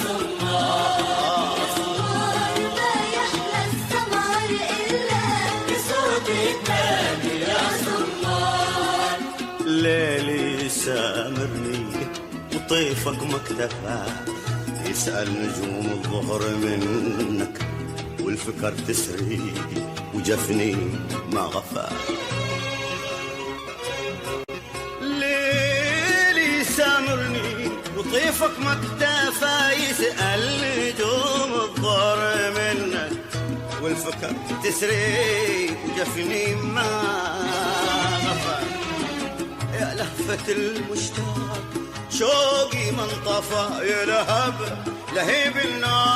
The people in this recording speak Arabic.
سمار ما يحلى السمار إلا بصوت النبي يا سمار. ليلي سامرني وطيفك مكتفى، يسأل نجوم الظهر منك والفكر تسري وجفني ما غفى. ليلي سامرني وطيفك مكتفى، يسأل نجوم الظهر منك والفكر تسري وجفني ما غفى. يا لهفة المشتاق شوقي من طفى، يا لهب لهيب النار